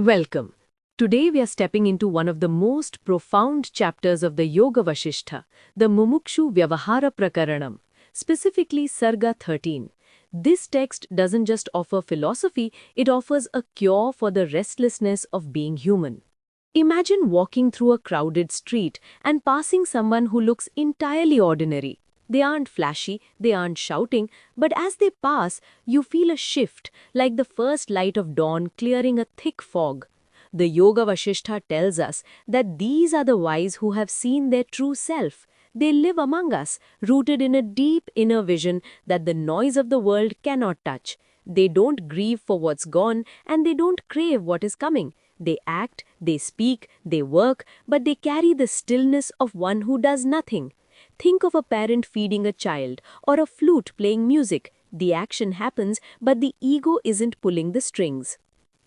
Welcome. Today we are stepping into one of the most profound chapters of the Yoga Vasishtha, the Mumukshu Vyavahara Prakaranam, specifically Sarga 13. This text doesn't just offer philosophy, it offers a cure for the restlessness of being human. Imagine walking through a crowded street and passing someone who looks entirely ordinary. They aren't flashy, they aren't shouting, but as they pass, you feel a shift, like the first light of dawn clearing a thick fog. The Yoga Vasishtha tells us that these are the wise who have seen their true self. They live among us, rooted in a deep inner vision that the noise of the world cannot touch. They don't grieve for what's gone, and they don't crave what is coming. They act, they speak, they work, but they carry the stillness of one who does nothing. Think of a parent feeding a child, or a flute playing music. The action happens, but the ego isn't pulling the strings.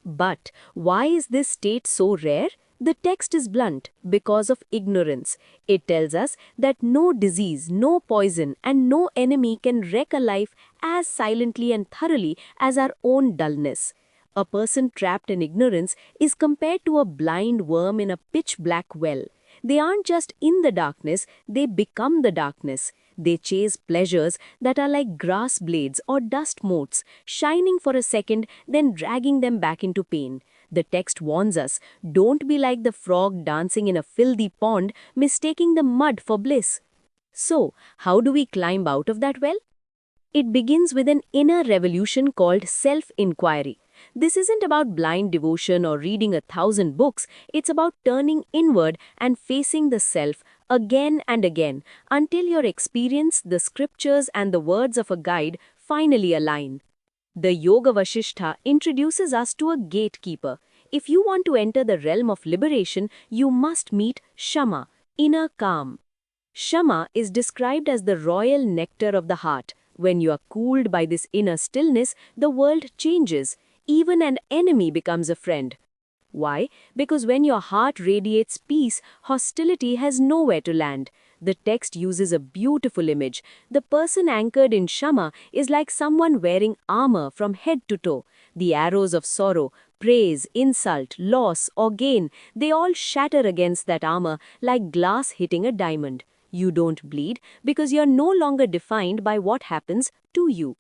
But why is this state so rare? The text is blunt because of ignorance. It tells us that no disease, no poison, and no enemy can wreck a life as silently and thoroughly as our own dullness. A person trapped in ignorance is compared to a blind worm in a pitch-black well. They aren't just in the darkness, they become the darkness. They chase pleasures that are like grass blades or dust motes, shining for a second, then dragging them back into pain. The text warns us, don't be like the frog dancing in a filthy pond, mistaking the mud for bliss. So, how do we climb out of that well? It begins with an inner revolution called self-inquiry. This isn't about blind devotion or reading 1,000 books, it's about turning inward and facing the self again and again until your experience, the scriptures, and the words of a guide finally align. The Yoga Vasishtha introduces us to a gatekeeper. If you want to enter the realm of liberation, you must meet Shama, inner calm. Shama is described as the royal nectar of the heart. When you are cooled by this inner stillness, the world changes. Even an enemy becomes a friend. Why? Because when your heart radiates peace, hostility has nowhere to land. The text uses a beautiful image. The person anchored in Shama is like someone wearing armor from head to toe. The arrows of sorrow, praise, insult, loss, or gain, they all shatter against that armor like glass hitting a diamond. You don't bleed because you're no longer defined by what happens to you.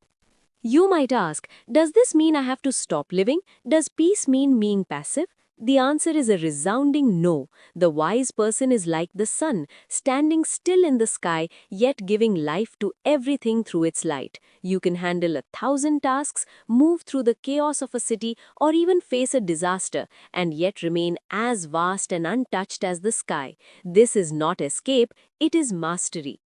You might ask, does this mean I have to stop living? Does peace mean being passive? The answer is a resounding no. The wise person is like the sun, standing still in the sky, yet giving life to everything through its light. You can handle 1,000 tasks, move through the chaos of a city, or even face a disaster, and yet remain as vast and untouched as the sky. This is not escape, it is mastery.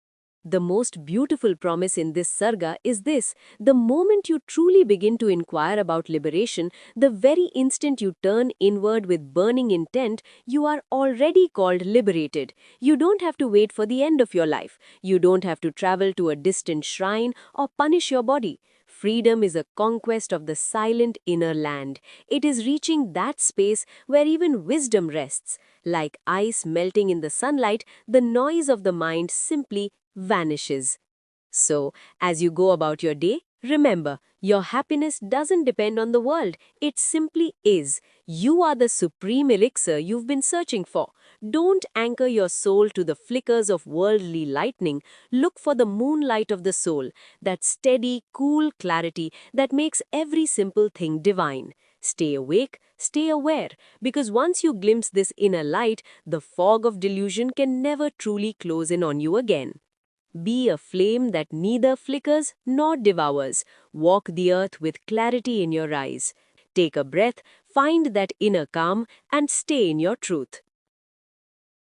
The most beautiful promise in this sarga is this: the moment you truly begin to inquire about liberation, the very instant you turn inward with burning intent, you are already called liberated. You don't have to wait for the end of your life. You don't have to travel to a distant shrine or punish your body. Freedom is a conquest of the silent inner land. It is reaching that space where even wisdom rests. Like ice melting in the sunlight, the noise of the mind simply vanishes. So, as you go about your day, remember, your happiness doesn't depend on the world, it simply is. You are the supreme elixir you've been searching for. Don't anchor your soul to the flickers of worldly lightning. Look for the moonlight of the soul, that steady, cool clarity that makes every simple thing divine. Stay awake, stay aware, because once you glimpse this inner light, the fog of delusion can never truly close in on you again. Be a flame that neither flickers nor devours. Walk the earth with clarity in your eyes. Take a breath, find that inner calm, and stay in your truth.